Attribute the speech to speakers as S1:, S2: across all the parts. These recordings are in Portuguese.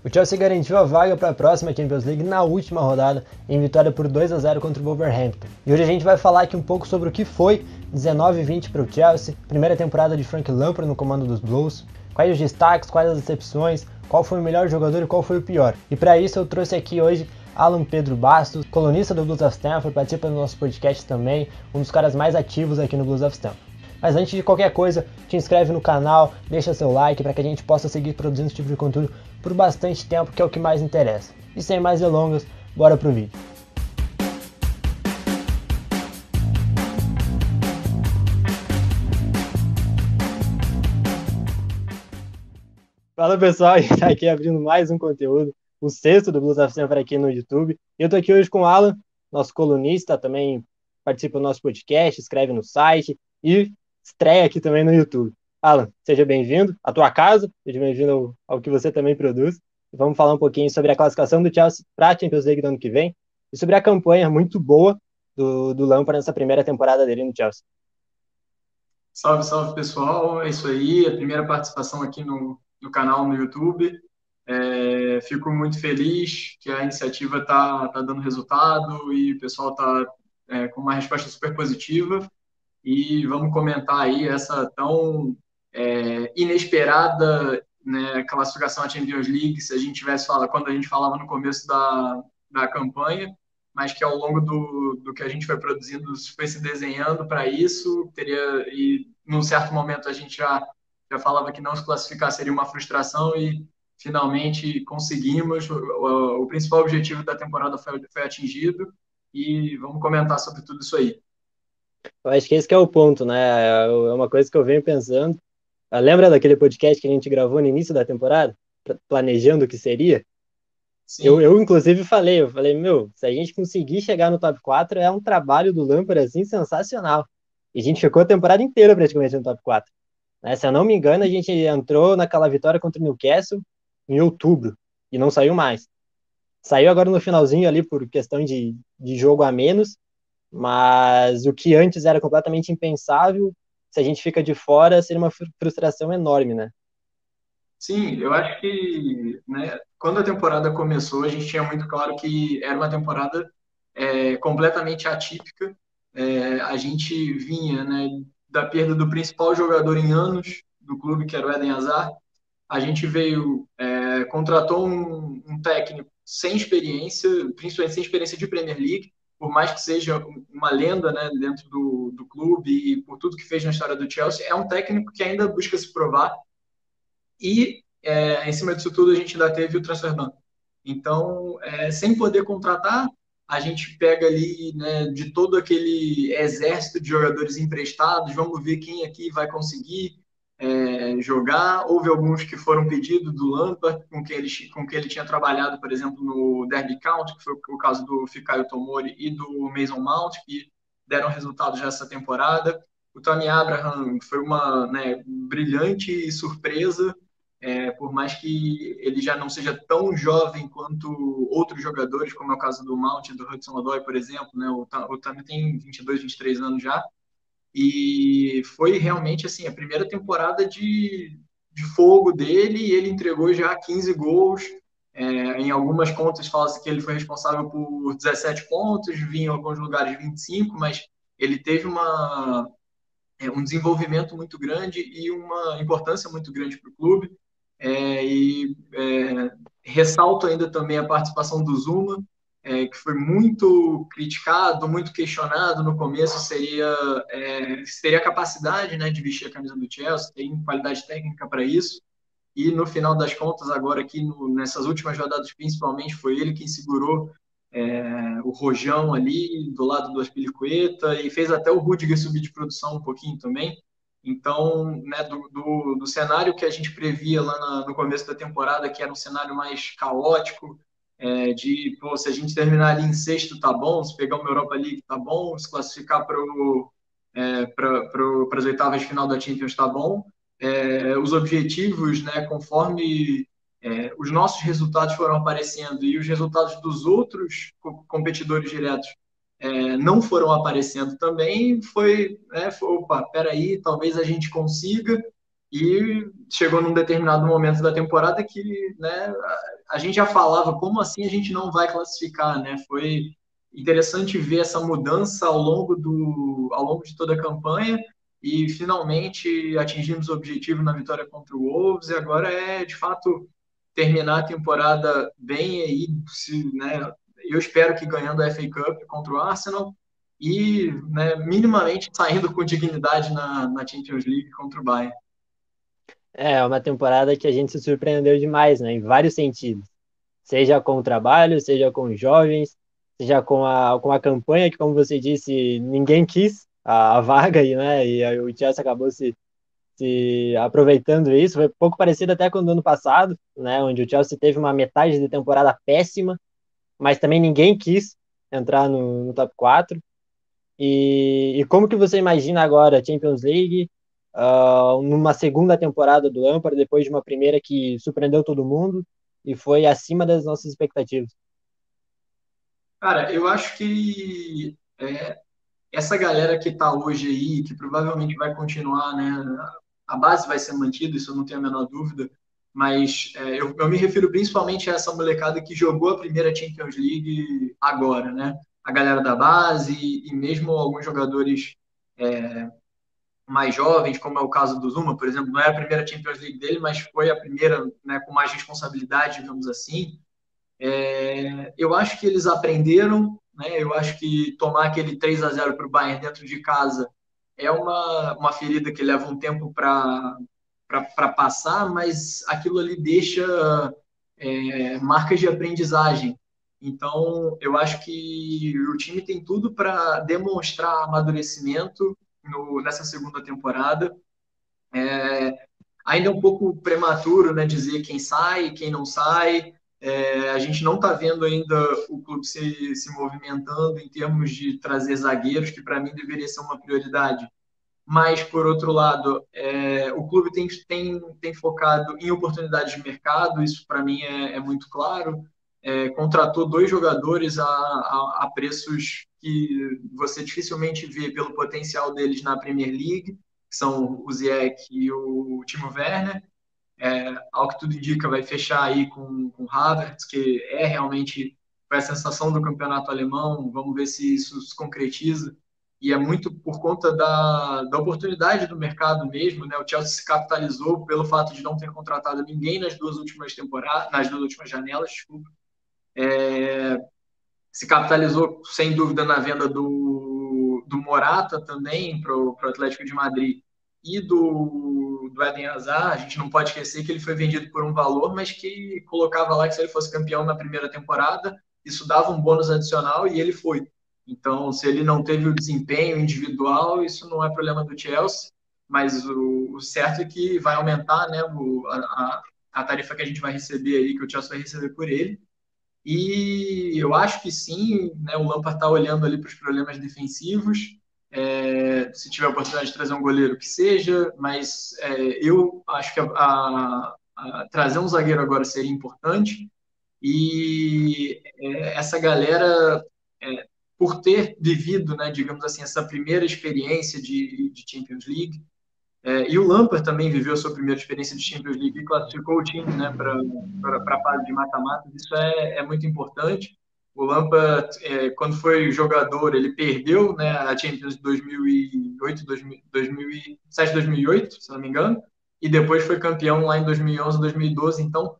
S1: O Chelsea garantiu a vaga para a próxima Champions League na última rodada, em vitória por 2-0 contra o Wolverhampton. E hoje a gente vai falar aqui um pouco sobre o que foi 19-20 para o Chelsea, primeira temporada de Frank Lampard no comando dos Blues, quais os destaques, quais as decepções, qual foi o melhor jogador e qual foi o pior. E para isso eu trouxe aqui hoje Alan Pedro Bastos, colunista do Blues of Stamford, participa do nosso podcast também, um dos caras mais ativos aqui no Blues of Stamford. Mas antes de qualquer coisa, te inscreve no canal, deixa seu like para que a gente possa seguir produzindo esse tipo de conteúdo por bastante tempo, que é o que mais interessa. E sem mais delongas, bora pro vídeo. Fala pessoal, a gente tá aqui abrindo mais um conteúdo, o sexto do Blues of Stamford aqui no YouTube. Eu tô aqui hoje com o Alan, nosso colunista, também participa do nosso podcast, escreve no site e estreia aqui também no YouTube. Alan, seja bem-vindo à tua casa, seja bem-vindo ao que você também produz. Vamos falar um pouquinho sobre a classificação do Chelsea para a Champions League do ano que vem e sobre a campanha muito boa do Lampard nessa primeira temporada dele no Chelsea.
S2: Salve, salve pessoal, é isso aí, a primeira participação aqui no canal no YouTube. Fico muito feliz que a iniciativa tá dando resultado e o pessoal está com uma resposta super positiva. E vamos comentar aí essa tão inesperada, né, classificação à Champions League, se a gente tivesse falado, quando a gente falava no começo da campanha, mas que ao longo do que a gente foi produzindo, foi se desenhando para isso, e num certo momento a gente já falava que não se classificar seria uma frustração e finalmente conseguimos, o principal objetivo da temporada foi atingido e vamos comentar sobre tudo isso aí.
S1: Eu acho que esse que é o ponto, né? É uma coisa que eu venho pensando. Lembra daquele podcast que a gente gravou no início da temporada? Planejando o que seria? Eu,
S2: Sim.
S1: eu inclusive eu falei, meu, se a gente conseguir chegar no top 4 é um trabalho do Lampard, assim, sensacional. E a gente ficou a temporada inteira praticamente no top 4. Né? Se eu não me engano, a gente entrou naquela vitória contra o Newcastle em outubro e não saiu mais. Saiu agora no finalzinho ali por questão de jogo a menos, mas o que antes era completamente impensável, se a gente fica de fora, seria uma frustração enorme, né?
S2: Sim, eu acho que, né, quando a temporada começou, a gente tinha muito claro que era uma temporada completamente atípica. A gente vinha, né, da perda do principal jogador em anos do clube, que era o Eden Hazard. A gente veio, contratou um técnico sem experiência, principalmente sem experiência de Premier League, por mais que seja uma lenda, né, dentro do clube e por tudo que fez na história do Chelsea, é um técnico que ainda busca se provar e, em cima disso tudo, a gente ainda teve o transfer ban. Então, sem poder contratar, a gente pega ali, né, de todo aquele exército de jogadores emprestados, vamos ver quem aqui vai conseguir jogar. Houve alguns que foram pedidos do Lampard, com quem ele tinha trabalhado, por exemplo, no Derby County, que foi o caso do Fikayo Tomori e do Mason Mount, que deram resultados já essa temporada. O Tammy Abraham foi uma, né, brilhante surpresa, por mais que ele já não seja tão jovem quanto outros jogadores, como é o caso do Mount e do Hudson-Odoi, por exemplo, né? O Tammy tem 22, 23 anos já, e foi realmente assim a primeira temporada de fogo dele, e ele entregou já 15 gols. Em algumas contas fala-se que ele foi responsável por 17 pontos, vinha em alguns lugares 25, mas ele teve um desenvolvimento muito grande e uma importância muito grande para o clube. Ressalto ainda também a participação do Zuma, que foi muito criticado, muito questionado no começo, seria a capacidade, né, de vestir a camisa do Chelsea, tem qualidade técnica para isso, e no final das contas, agora aqui nessas últimas rodadas principalmente, foi ele quem segurou o Rojão ali do lado do Aspilicueta e fez até o Rudiger subir de produção um pouquinho também. Então, né, do cenário que a gente previa lá no começo da temporada, que era um cenário mais caótico, pô, se a gente terminar ali em sexto tá bom, se pegar uma Europa League tá bom, se classificar para as oitavas de final da Champions tá bom. Os objetivos, né, conforme os nossos resultados foram aparecendo e os resultados dos outros competidores diretos não foram aparecendo também, opa, peraí, talvez a gente consiga. E chegou num determinado momento da temporada que, né, a gente já falava, como assim a gente não vai classificar, né? Foi interessante ver essa mudança ao longo de toda a campanha e finalmente atingimos o objetivo na vitória contra o Wolves e agora é, de fato, terminar a temporada bem aí, se, né, eu espero que ganhando a FA Cup contra o Arsenal e, né, minimamente saindo com dignidade na Champions League contra o Bayern.
S1: É uma temporada que a gente se surpreendeu demais, né? Em vários sentidos. Seja com o trabalho, seja com os jovens, seja com a campanha que, como você disse, ninguém quis a vaga, e, né? E aí o Chelsea acabou se aproveitando isso. Foi um pouco parecido até com o do ano passado, né? Onde o Chelsea teve uma metade de temporada péssima, mas também ninguém quis entrar no top 4. E como que você imagina agora a Champions League, numa segunda temporada do Lampard, depois de uma primeira que surpreendeu todo mundo e foi acima das nossas expectativas?
S2: Cara, eu acho que essa galera que está hoje aí, que provavelmente vai continuar, né? A base vai ser mantida, isso eu não tenho a menor dúvida, mas eu me refiro principalmente a essa molecada que jogou a primeira Champions League agora, né? A galera da base e mesmo alguns jogadores mais jovens, como é o caso do Zuma, por exemplo, não é a primeira Champions League dele, mas foi a primeira, né, com mais responsabilidade, digamos assim. Eu acho que eles aprenderam, né? Eu acho que tomar aquele 3-0 para o Bayern dentro de casa é uma ferida que leva um tempo para passar, mas aquilo ali deixa marcas de aprendizagem. Então, eu acho que o time tem tudo para demonstrar amadurecimento nessa segunda temporada. Ainda é um pouco prematuro, né, dizer quem sai, quem não sai. A gente não está vendo ainda o clube se movimentando em termos de trazer zagueiros, que para mim deveria ser uma prioridade. Mas, por outro lado, o clube tem focado em oportunidades de mercado, isso para mim é muito claro. Contratou dois jogadores a preços que você dificilmente vê pelo potencial deles na Premier League, que são o Ziyech e o Timo Werner. Ao que tudo indica, vai fechar aí com o Havertz, que realmente foi a sensação do campeonato alemão. Vamos ver se isso se concretiza. E é muito por conta da oportunidade do mercado mesmo, né? O Chelsea se capitalizou pelo fato de não ter contratado ninguém nas duas últimas temporadas, nas duas últimas janelas, desculpa. Se capitalizou sem dúvida na venda do Morata também para o Atlético de Madrid e do Eden Hazard. A gente não pode esquecer que ele foi vendido por um valor, mas que colocava lá que se ele fosse campeão na primeira temporada, isso dava um bônus adicional e ele foi. Então, se ele não teve o desempenho individual, isso não é problema do Chelsea, mas o certo é que vai aumentar, né, a tarifa que a gente vai receber aí, que o Chelsea vai receber por ele. E eu acho que sim, né, o Lampard está olhando ali para os problemas defensivos. Se tiver a oportunidade de trazer um goleiro, que seja, mas eu acho que trazer um zagueiro agora seria importante. E essa galera, por ter vivido, né, digamos assim, essa primeira experiência de Champions League, e o Lampard também viveu a sua primeira experiência de Champions League e classificou o time, né, para a fase de mata-mata. Isso é muito importante. O Lampard, quando foi jogador, ele perdeu, né, a Champions de 2008, 2007, 2008, se não me engano, e depois foi campeão lá em 2011, 2012. Então,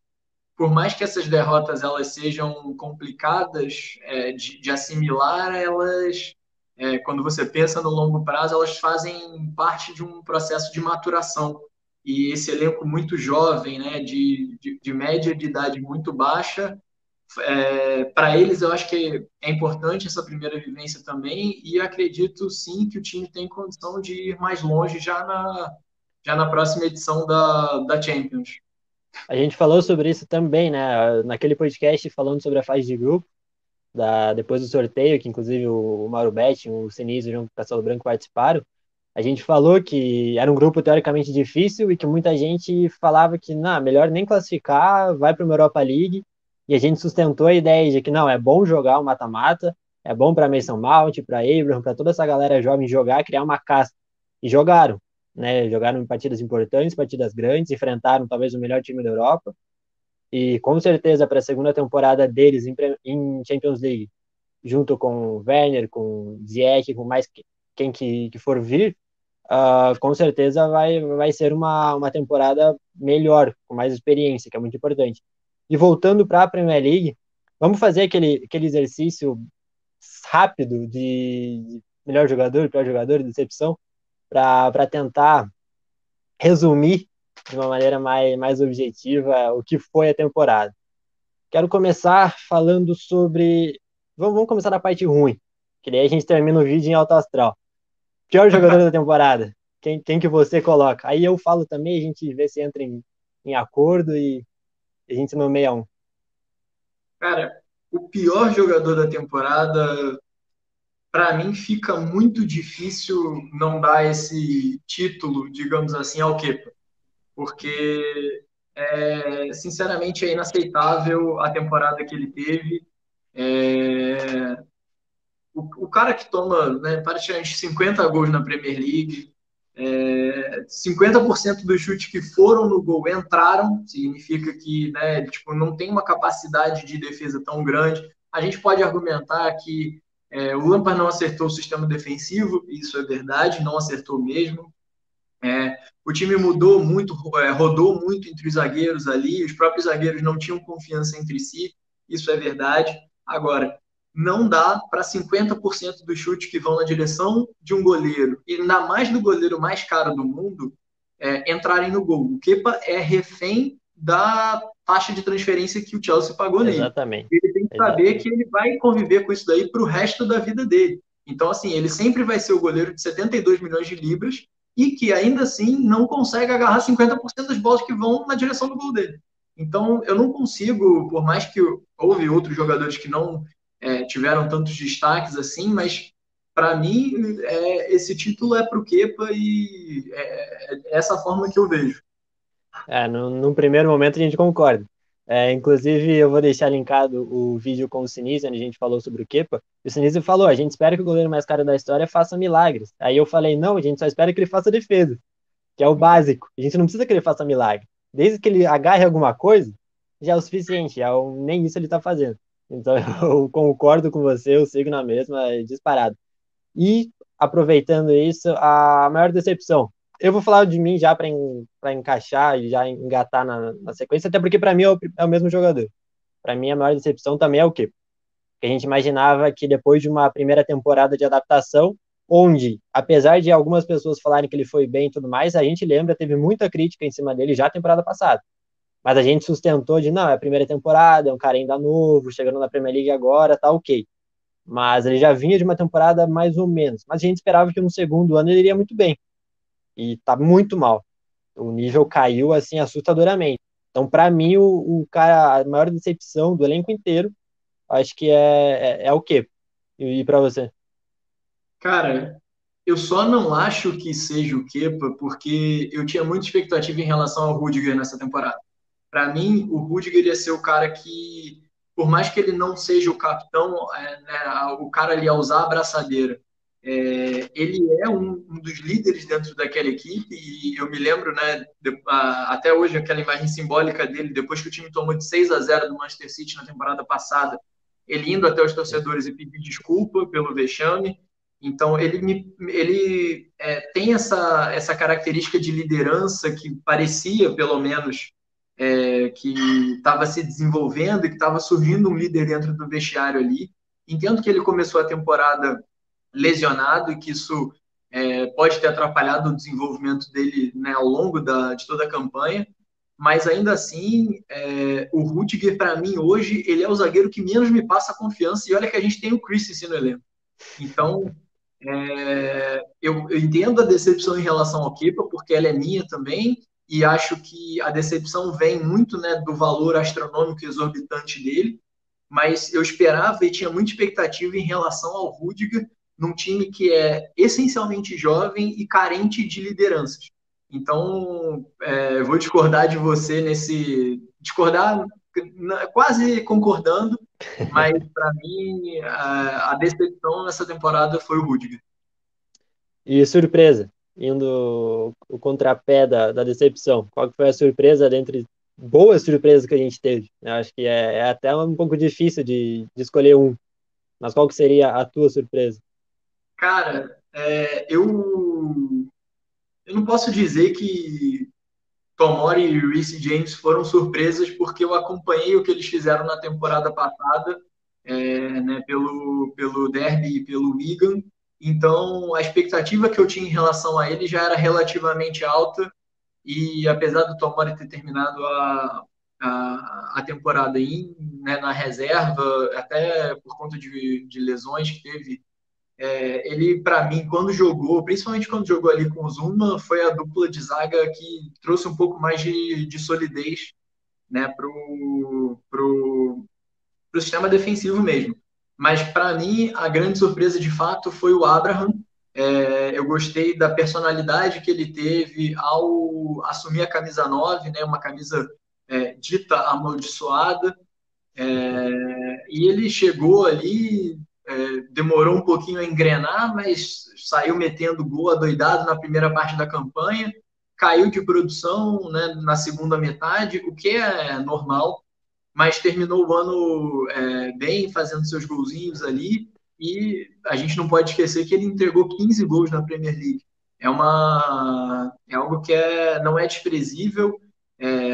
S2: por mais que essas derrotas elas sejam complicadas de assimilar, elas, quando você pensa no longo prazo, elas fazem parte de um processo de maturação. E esse elenco muito jovem, né, de média de idade muito baixa, para eles eu acho que é importante essa primeira vivência também, e acredito sim que o time tem condição de ir mais longe já na próxima edição da Champions.
S1: A gente falou sobre isso também, né? Naquele podcast falando sobre a fase de grupo, depois do sorteio, que inclusive o Mauro Betti, o Sinise e o João Castelo Branco participaram. A gente falou que era um grupo teoricamente difícil e que muita gente falava que não, melhor nem classificar, vai para uma Europa League. E a gente sustentou a ideia de que não, é bom jogar o mata-mata, é bom para Mason Mount, para Abraham, para toda essa galera jovem jogar, criar uma casca. E jogaram. né? Jogaram em partidas importantes, partidas grandes, enfrentaram talvez o melhor time da Europa. E com certeza para a segunda temporada deles em Champions League, junto com o Werner, com o Ziyech, com mais quem que for vir, com certeza vai ser uma temporada melhor, com mais experiência, que é muito importante. E voltando para a Premier League, vamos fazer aquele exercício rápido de melhor jogador, pior jogador, decepção, para tentar resumir de uma maneira mais objetiva o que foi a temporada. Quero começar falando sobre. Vamos começar da parte ruim, que daí a gente termina o vídeo em alto astral. Pior jogador da temporada. Quem que você coloca? Aí eu falo também, a gente vê se entra em acordo e a gente nomeia um.
S2: Cara, o pior jogador da temporada, para mim, fica muito difícil não dar esse título, digamos assim, ao Kepa, porque, sinceramente, é inaceitável a temporada que ele teve. É, o cara que toma, né, praticamente 50 gols na Premier League, 50% dos chutes que foram no gol entraram, significa que, né, tipo, não tem uma capacidade de defesa tão grande. A gente pode argumentar que o Lampard não acertou o sistema defensivo, isso é verdade, não acertou mesmo. O time mudou muito, rodou muito entre os zagueiros ali, os próprios zagueiros não tinham confiança entre si, isso é verdade. Agora, não dá para 50% dos chutes que vão na direção de um goleiro, e ainda mais do goleiro mais caro do mundo, entrarem no gol. O Kepa é refém da taxa de transferência que o Chelsea pagou nele.
S1: Exatamente.
S2: Ele tem que saber
S1: Exatamente.
S2: que ele vai conviver com isso daí para o resto da vida dele. Então, assim, ele sempre vai ser o goleiro de 72 milhões de libras e que ainda assim não consegue agarrar 50% das bolas que vão na direção do gol dele. Então, eu não consigo, por mais que houve outros jogadores que não tiveram tantos destaques assim, mas para mim esse título é para o Kepa e é essa forma que eu vejo.
S1: Num primeiro momento a gente concorda. Inclusive, eu vou deixar linkado o vídeo com o Sinise, onde a gente falou sobre o Kepa. E o Sinise falou: a gente espera que o goleiro mais caro da história faça milagres. Aí eu falei: não, a gente só espera que ele faça defesa, que é o básico. A gente não precisa que ele faça milagre. Desde que ele agarre alguma coisa, já é o suficiente. Nem isso ele está fazendo. Então eu concordo com você, eu sigo na mesma, disparado. E, aproveitando isso, a maior decepção. Eu vou falar de mim já para encaixar e já engatar na sequência, até porque para mim é o mesmo jogador. Para mim, a maior decepção também é o quê? Que a gente imaginava que depois de uma primeira temporada de adaptação, onde, apesar de algumas pessoas falarem que ele foi bem e tudo mais, a gente lembra, teve muita crítica em cima dele já na temporada passada. Mas a gente sustentou de, não, é a primeira temporada, é um cara ainda novo, chegando na Premier League agora, tá ok. Mas ele já vinha de uma temporada mais ou menos. Mas a gente esperava que no segundo ano ele iria muito bem. E tá muito mal. O nível caiu assim assustadoramente. Então, para mim, o cara, a maior decepção do elenco inteiro, acho que é o quê? E para você?
S2: Cara, eu só não acho que seja o Kepa, porque eu tinha muita expectativa em relação ao Rudiger nessa temporada. Para mim, o Rudiger ia ser o cara que, por mais que ele não seja o capitão, né, o cara ali a usar a abraçadeira, ele é um dos líderes dentro daquela equipe, e eu me lembro, né, até hoje, aquela imagem simbólica dele, depois que o time tomou de 6-0 do Manchester City na temporada passada, ele indo até os torcedores e pedir desculpa pelo vexame. Então, ele tem essa característica de liderança que parecia, pelo menos, que estava se desenvolvendo e que estava surgindo um líder dentro do vestiário ali. Entendo que ele começou a temporada lesionado e que isso pode ter atrapalhado o desenvolvimento dele, né, ao longo de toda a campanha, mas ainda assim, o Rudiger, para mim, hoje, ele é o zagueiro que menos me passa confiança, e olha que a gente tem o Christensen no elenco. Então, eu entendo a decepção em relação ao Kepa, porque ela é minha também, e acho que a decepção vem muito, né, do valor astronômico exorbitante dele, mas eu esperava e tinha muita expectativa em relação ao Rudiger, num time que é essencialmente jovem e carente de lideranças. Então, vou discordar de você nesse. Discordar, quase concordando, mas para mim a decepção nessa temporada foi o Rudiger.
S1: E surpresa. indo o contrapé da decepção, qual que foi a surpresa dentre boas surpresas que a gente teve? Eu acho que é até um pouco difícil de escolher um, mas qual que seria a tua surpresa?
S2: Cara, eu não posso dizer que Tomori e Reece James foram surpresas porque eu acompanhei o que eles fizeram na temporada passada, né, pelo Derby e pelo Wigan. Então, a expectativa que eu tinha em relação a ele já era relativamente alta e apesar do Tomori ter terminado a temporada né, na reserva, até por conta de lesões que teve, ele, para mim, quando jogou, principalmente quando jogou ali com o Zuma, foi a dupla de zaga que trouxe um pouco mais de solidez, né, pro sistema defensivo mesmo. Mas, para mim, a grande surpresa, de fato, foi o Abraham. Eu gostei da personalidade que ele teve ao assumir a camisa 9, né, uma camisa dita amaldiçoada, e ele chegou ali, demorou um pouquinho a engrenar, mas saiu metendo gol adoidado na primeira parte da campanha, caiu de produção, né, na segunda metade, o que é normal, mas terminou o ano bem, fazendo seus golzinhos ali, e a gente não pode esquecer que ele entregou 15 gols na Premier League. É algo que não é desprezível.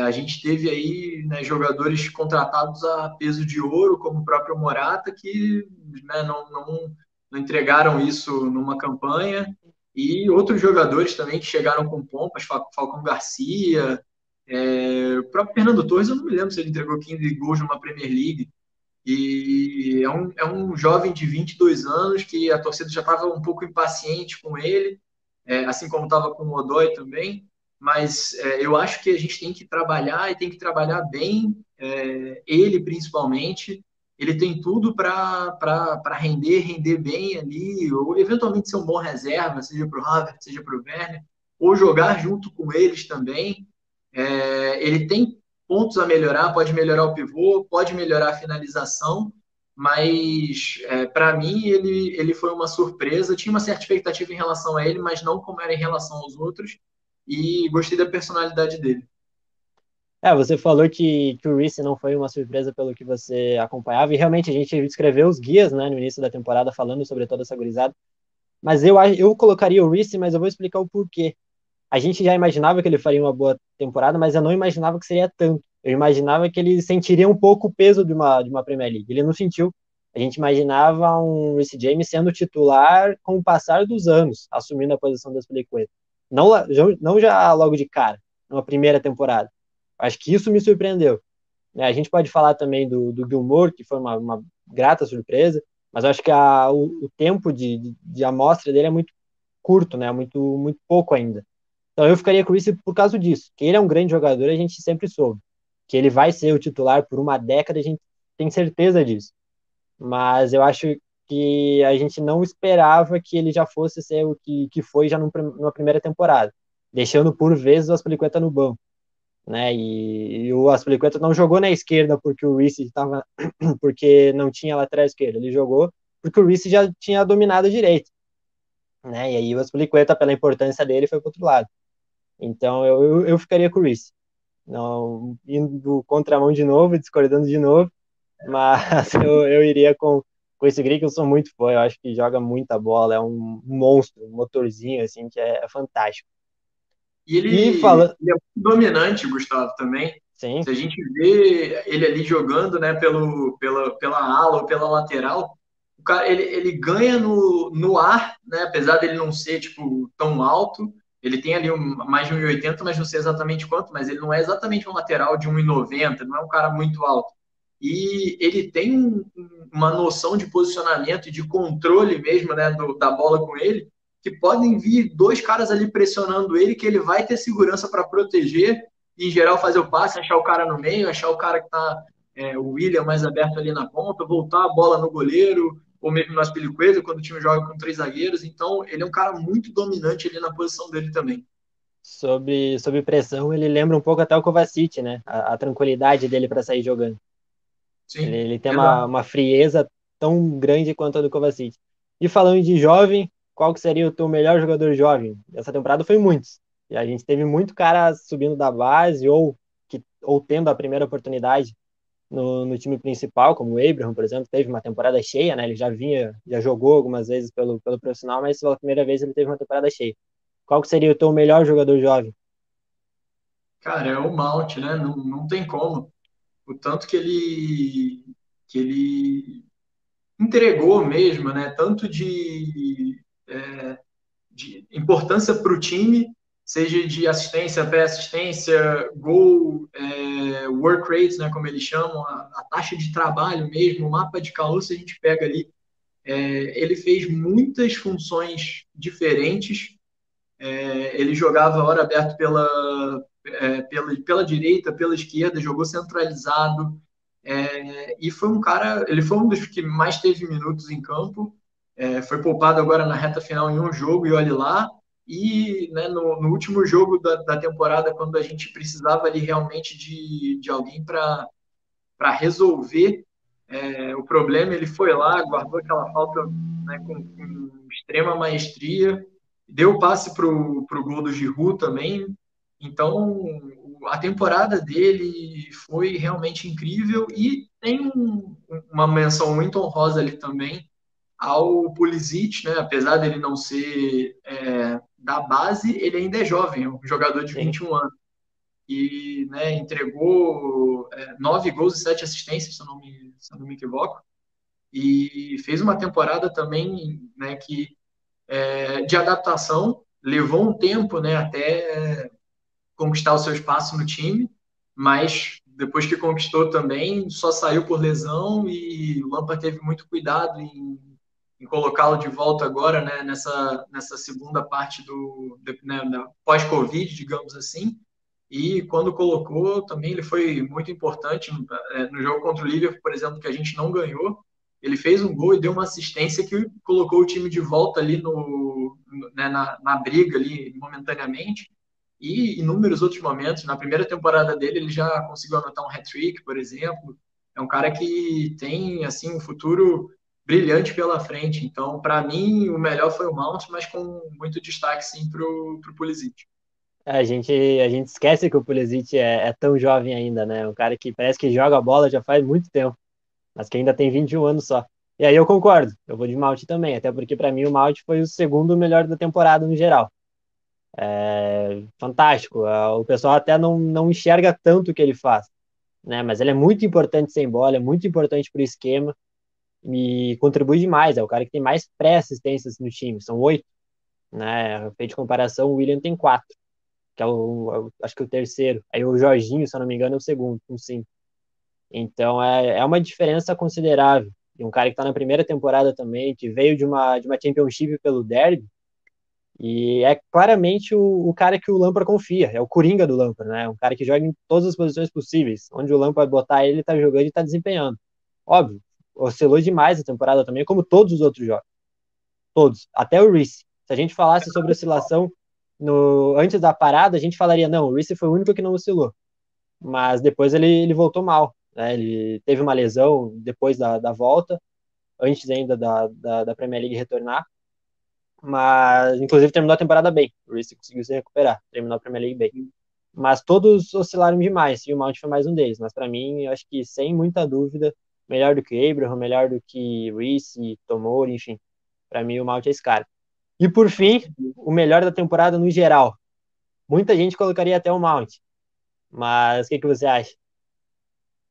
S2: A gente teve aí, né, jogadores contratados a peso de ouro, como o próprio Morata, que, né, não entregaram isso numa campanha, e outros jogadores também que chegaram com pompas, Falcão Garcia, o próprio Fernando Torres, eu não me lembro se ele entregou 15 gols numa Premier League. E é um jovem de 22 anos que a torcida já estava um pouco impaciente com ele, assim como estava com o Odoi também. Mas eu acho que a gente tem que trabalhar e tem que trabalhar bem, ele principalmente. Ele tem tudo para render bem ali, ou eventualmente ser um bom reserva, seja para o Havertz, seja para o Werner, ou jogar junto com eles também. Ele tem pontos a melhorar, pode melhorar o pivô, pode melhorar a finalização, mas para mim ele foi uma surpresa. Tinha uma certa expectativa em relação a ele, mas não como era em relação aos outros, e gostei da personalidade dele.
S1: Você falou que o Reece não foi uma surpresa pelo que você acompanhava, e realmente a gente escreveu os guias, né, no início da temporada falando sobre toda essa gurizada, mas eu colocaria o Reece, mas eu vou explicar o porquê. A gente já imaginava que ele faria uma boa temporada, mas eu não imaginava que seria tanto. Eu imaginava que ele sentiria um pouco o peso de uma Premier League. Ele não sentiu. A gente imaginava um Reece James sendo titular com o passar dos anos, assumindo a posição das Aspilicueta. Não, não já logo de cara, numa primeira temporada. Acho que isso me surpreendeu. A gente pode falar também do Gilmour, que foi uma grata surpresa, mas eu acho que o tempo de amostra dele é muito curto, né? Muito pouco ainda. Então eu ficaria com isso por causa disso, que ele é um grande jogador, a gente sempre soube. Que ele vai ser o titular por uma década, a gente tem certeza disso. Mas eu acho que a gente não esperava que ele já fosse ser o que foi já numa primeira temporada, deixando por vezes o Aspilicueta no banco, né? E o Aspilicueta não jogou na esquerda porque o Reece estava porque não tinha lateral esquerda, ele jogou porque o Reece já tinha dominado a direita, né? E aí o Aspilicueta, pela importância dele, foi para outro lado. Então eu ficaria com o Reece. Não, indo contramão de novo, discordando de novo, mas eu iria com esse Grig, que eu sou muito fã, eu acho que joga muita bola, é um monstro, um motorzinho, assim, que é fantástico.
S2: E
S1: E falando,
S2: ele é muito dominante, Gustavo, também.
S1: sim,
S2: Se a gente vê ele ali jogando, né, pela ala ou pela lateral, o cara, ele ganha no ar, né, apesar dele não ser tipo, tão alto. Ele tem ali mais de 1,80, mas não sei exatamente quanto, mas ele não é exatamente um lateral de 1,90, não é um cara muito alto. E ele tem uma noção de posicionamento e de controle mesmo, né, da bola com ele, que podem vir dois caras ali pressionando ele, que ele vai ter segurança para proteger e, em geral, fazer o passe, achar o cara no meio, achar o cara que está, o William mais aberto ali na ponta, voltar a bola no goleiro, ou mesmo no Aspilicueta, quando o time joga com três zagueiros. Então, ele é um cara muito dominante ali na posição dele também.
S1: sobre pressão, ele lembra um pouco até o Kovacic, né? A tranquilidade dele para sair jogando.
S2: Sim,
S1: Ele tem
S2: exato.
S1: uma frieza tão grande quanto a do Kovacic. E falando de jovem, qual que seria o teu melhor jogador jovem? Essa temporada foi muitos. E a gente teve muito cara subindo da base ou tendo a primeira oportunidade no time principal, como o Abraham, por exemplo, teve uma temporada cheia, né? Ele já jogou algumas vezes pelo profissional, mas pela primeira vez ele teve uma temporada cheia. Qual que seria o teu melhor jogador jovem?
S2: Cara, é o Mount, né? Não tem como. O tanto que ele entregou mesmo, né? Tanto de importância para o time, seja de assistência, pré-assistência, gol, work rates, né, como eles chamam, a taxa de trabalho mesmo, o mapa de calor, se a gente pega ali, ele fez muitas funções diferentes. Ele jogava hora aberto pela direita, pela esquerda, jogou centralizado. E foi um cara, ele foi um dos que mais teve minutos em campo. Foi poupado agora na reta final em um jogo e olhe lá. E né, no último jogo da temporada, quando a gente precisava ali realmente de alguém para resolver o problema, ele foi lá, guardou aquela falta, né, com extrema maestria, deu o passe para o gol do Giroud também. Então, a temporada dele foi realmente incrível e tem uma menção muito honrosa ali também ao Pulisic, né? Apesar dele não ser da base, ele ainda é jovem, é um jogador de
S1: Sim.
S2: 21 anos e né, entregou 9 gols e 7 assistências, se eu não me equivoco, e fez uma temporada também, né, que de adaptação, levou um tempo, né, até conquistar o seu espaço no time, mas depois que conquistou também, só saiu por lesão e o Lampard teve muito cuidado em colocá-lo de volta agora, né, nessa segunda parte né, pós-Covid, digamos assim. E quando colocou, também ele foi muito importante no jogo contra o Liverpool, por exemplo, que a gente não ganhou. Ele fez um gol e deu uma assistência que colocou o time de volta ali né, na briga ali momentaneamente. E inúmeros outros momentos. Na primeira temporada dele, ele já conseguiu anotar um hat-trick, por exemplo. É um cara que tem assim um futuro brilhante pela frente. Então, para mim, o melhor foi o Mount, mas com muito destaque sim para o Pulisic.
S1: A gente esquece que o Pulisic é tão jovem ainda, né? Um cara que parece que joga bola já faz muito tempo, mas que ainda tem 21 anos só. E aí eu concordo, eu vou de Malte também, até porque para mim o Malte foi o segundo melhor da temporada no geral. Fantástico, o pessoal até não enxerga tanto o que ele faz, né? Mas ele é muito importante sem bola, é muito importante pro esquema e contribui demais. É o cara que tem mais pré-assistências no time, são 8, né? Feito de comparação, o William tem 4, que acho que o terceiro. Aí o Jorginho, se eu não me engano, é o segundo, com 5. Então é uma diferença considerável. E um cara que está na primeira temporada também, que veio de uma Championship pelo Derby, e é claramente o cara que o Lampard confia, é o Coringa do Lampard, né? Um cara que joga em todas as posições possíveis. Onde o Lampard botar ele, tá jogando e tá desempenhando. Óbvio, oscilou demais a temporada também, como todos os outros jogos. Todos, até o Reece. Se a gente falasse sobre oscilação antes da parada, a gente falaria, não, o Reece foi o único que não oscilou. Mas depois ele voltou mal, né? Ele teve uma lesão depois da volta, antes ainda da Premier League retornar, mas inclusive terminou a temporada bem. O Reece conseguiu se recuperar, terminou a Premier League bem. Mas todos oscilaram demais, e o Mount foi mais um deles. Mas para mim, eu acho que sem muita dúvida, melhor do que Abraham, melhor do que Reece, Tomori, enfim. Para mim, o Mount é esse cara. E por fim, o melhor da temporada no geral. Muita gente colocaria até o Mount. Mas o que você acha?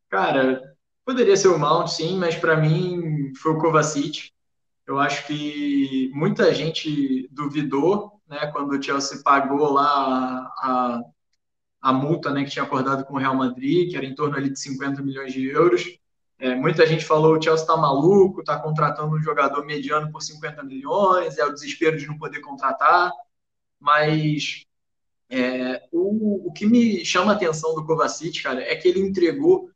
S2: Cara, poderia ser o Mount, sim, mas para mim foi o Kovacic. Eu acho que muita gente duvidou, né, quando o Chelsea pagou lá a multa, né, que tinha acordado com o Real Madrid, que era em torno ali de 50 milhões de euros. Muita gente falou: o Chelsea está maluco, está contratando um jogador mediano por 50 milhões, é o desespero de não poder contratar. Mas o que me chama a atenção do Kovacic, cara, é que ele entregou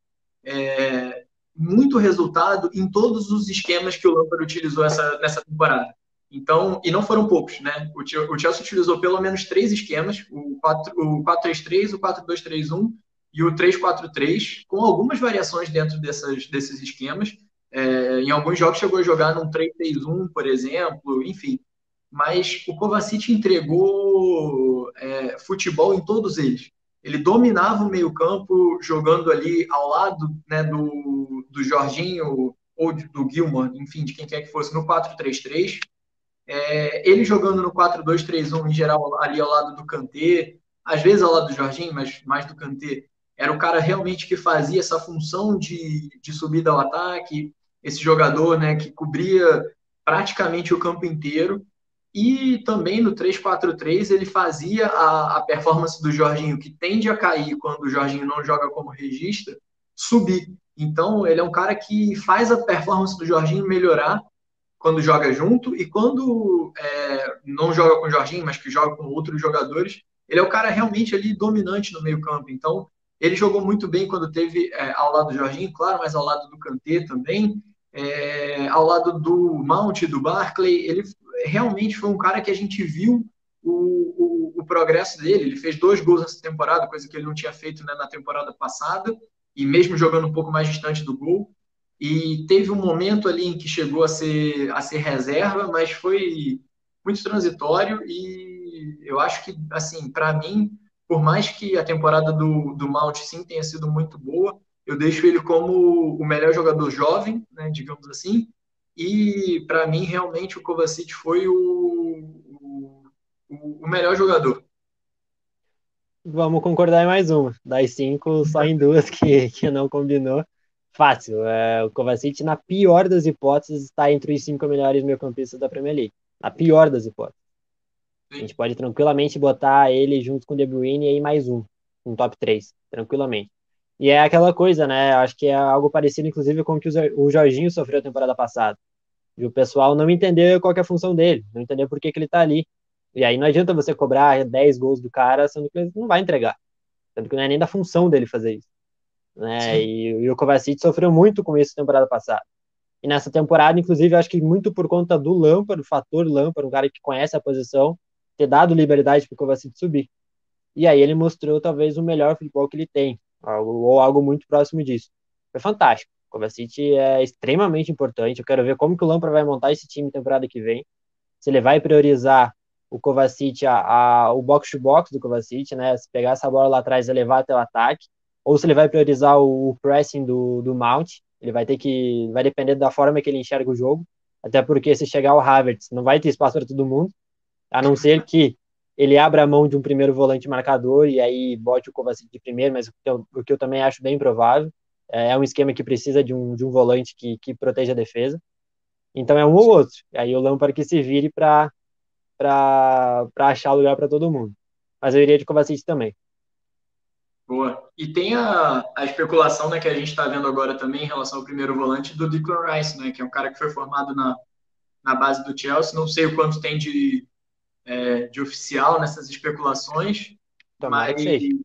S2: muito resultado em todos os esquemas que o Lampard utilizou nessa temporada. Então, e não foram poucos, né? O Chelsea utilizou pelo menos 3 esquemas: o 4-3-3, o 4-2-3-1 e o 3-4-3, com algumas variações dentro desses esquemas. Em alguns jogos chegou a jogar num 3-6-1, por exemplo, enfim. mas o Kovacic entregou futebol em todos eles. Ele dominava o meio-campo, jogando ali ao lado, né, do Jorginho ou do Gilmar, enfim, de quem quer que fosse, no 4-3-3. Ele jogando no 4-2-3-1, em geral, ali ao lado do Kanté, às vezes ao lado do Jorginho, mas mais do Kanté, era o cara realmente que fazia essa função de subida ao ataque, esse jogador, né, que cobria praticamente o campo inteiro. E também no 3-4-3 ele fazia a performance do Jorginho, que tende a cair quando o Jorginho não joga como regista, subir. Então, ele é um cara que faz a performance do Jorginho melhorar quando joga junto e quando não joga com o Jorginho, mas que joga com outros jogadores, ele é o cara realmente ali dominante no meio-campo. Então, ele jogou muito bem quando teve ao lado do Jorginho, claro, mas ao lado do Kanté também, ao lado do Mount, do Barkley. Ele realmente foi um cara que a gente viu o progresso dele. Ele fez 2 gols nessa temporada, coisa que ele não tinha feito, né, na temporada passada, e mesmo jogando um pouco mais distante do gol. E teve um momento ali em que chegou a ser reserva, mas foi muito transitório. E eu acho que, assim, para mim, por mais que a temporada do Mount sim tenha sido muito boa, eu deixo ele como o melhor jogador jovem, né, digamos assim. E para mim, realmente, o Kovacic foi o melhor jogador.
S1: Vamos concordar em mais uma. Das 5, só em 2 que não combinou. Fácil. O Kovacic, na pior das hipóteses, está entre os 5 melhores meio-campistas da Premier League. Na pior das hipóteses. A gente pode tranquilamente botar ele junto com o De Bruyne e aí mais um top 3, tranquilamente. E é aquela coisa, né? Acho que é algo parecido, inclusive, com o que o Jorginho sofreu a temporada passada. E o pessoal não entender qual que é a função dele, não entender por que, que ele tá ali. E aí não adianta você cobrar 10 gols do cara, sendo que ele não vai entregar. Sendo que não é nem da função dele fazer isso. Né?
S2: Sim,
S1: E o Kovacic sofreu muito com isso na temporada passada. E nessa temporada, inclusive, acho que muito por conta do Lampard, do fator Lampard, um cara que conhece a posição, ter dado liberdade para o Kovacic subir. E aí ele mostrou talvez o melhor futebol que ele tem, ou algo muito próximo disso. Foi fantástico. O Kovacic é extremamente importante. Eu quero ver como que o Lampard vai montar esse time temporada que vem. Se ele vai priorizar o Kovacic, o box-to-box do Kovacic, né? Se pegar essa bola lá atrás e levar até o ataque, ou se ele vai priorizar o pressing do Mount. Ele vai ter que, vai depender da forma que ele enxerga o jogo, até porque se chegar o Havertz, não vai ter espaço para todo mundo, a não ser que ele abra a mão de um primeiro volante marcador e aí bote o Kovacic de primeiro, mas o que eu também acho bem provável. É um esquema que precisa de um volante que proteja a defesa. Então é um ou
S2: sim.
S1: outro. Aí o Lampard que se vire para achar lugar para todo mundo. Mas eu iria de Kovacic também.
S2: Boa. E tem a especulação, né, que a gente está vendo agora também em relação ao primeiro volante do Declan Rice, né, que é um cara que foi formado na base do Chelsea. Não sei o quanto tem de oficial nessas especulações,
S1: Tomara
S2: mas
S1: que seja.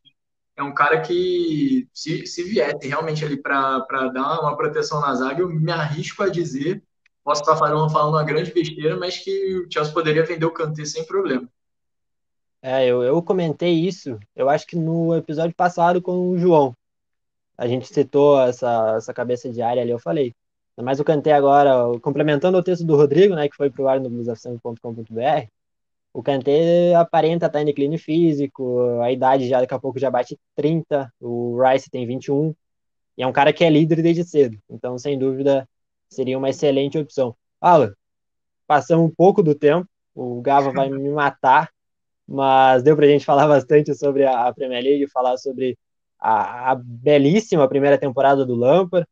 S2: é um cara que, se viesse realmente ali para dar uma proteção na zaga, eu me arrisco a dizer, posso estar falando uma grande besteira, mas que o Chelsea poderia vender o Kanté sem problema.
S1: Eu comentei isso, eu acho que no episódio passado com o João. A gente citou essa cabeça de área ali, eu falei. Mas o Kanté agora, complementando o texto do Rodrigo, né, que foi pro ar no blusafm.com.br, o Kanté aparenta estar em declínio físico, a idade já daqui a pouco já bate 30, o Rice tem 21, e é um cara que é líder desde cedo. Então, sem dúvida, seria uma excelente opção. Alan, passamos um pouco do tempo, o Gava vai me matar, mas deu pra gente falar bastante sobre a Premier League, falar sobre a belíssima primeira temporada do Lampard.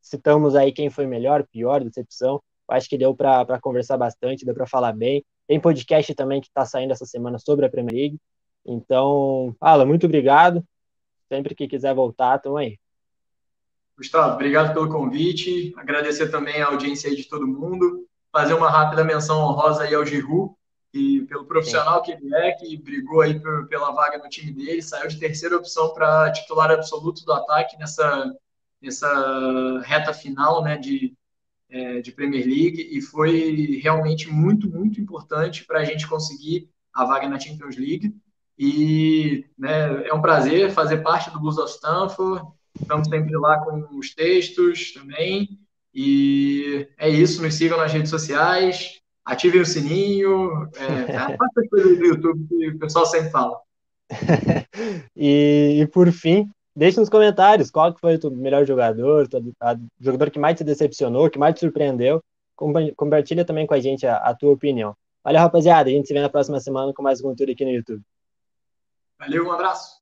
S1: Citamos aí quem foi melhor, pior, decepção. Acho que deu para conversar bastante, deu para falar bem. Tem podcast também que está saindo essa semana sobre a Premier League. Então, Alan, muito obrigado. Sempre que quiser voltar, estamos aí.
S2: Gustavo, obrigado pelo convite. Agradecer também a audiência aí de todo mundo. Fazer uma rápida menção honrosa aí ao Giroud, e pelo
S1: Sim.
S2: profissional que ele é, que brigou aí pela vaga no time dele, saiu de terceira opção para titular absoluto do ataque nessa reta final, né, de Premier League, e foi realmente muito, muito importante para a gente conseguir a vaga na Champions League. E, né, é um prazer fazer parte do Blues of Stamford. Estamos sempre lá com os textos também. E é isso, nos sigam nas redes sociais. ativem o sininho, faça as coisas do YouTube que o pessoal sempre fala.
S1: E por fim, deixe nos comentários qual que foi o teu melhor jogador, jogador que mais te decepcionou, que mais te surpreendeu. Compartilha também com a gente a tua opinião. Olha, rapaziada, a gente se vê na próxima semana com mais conteúdo aqui no YouTube.
S2: Valeu, um abraço.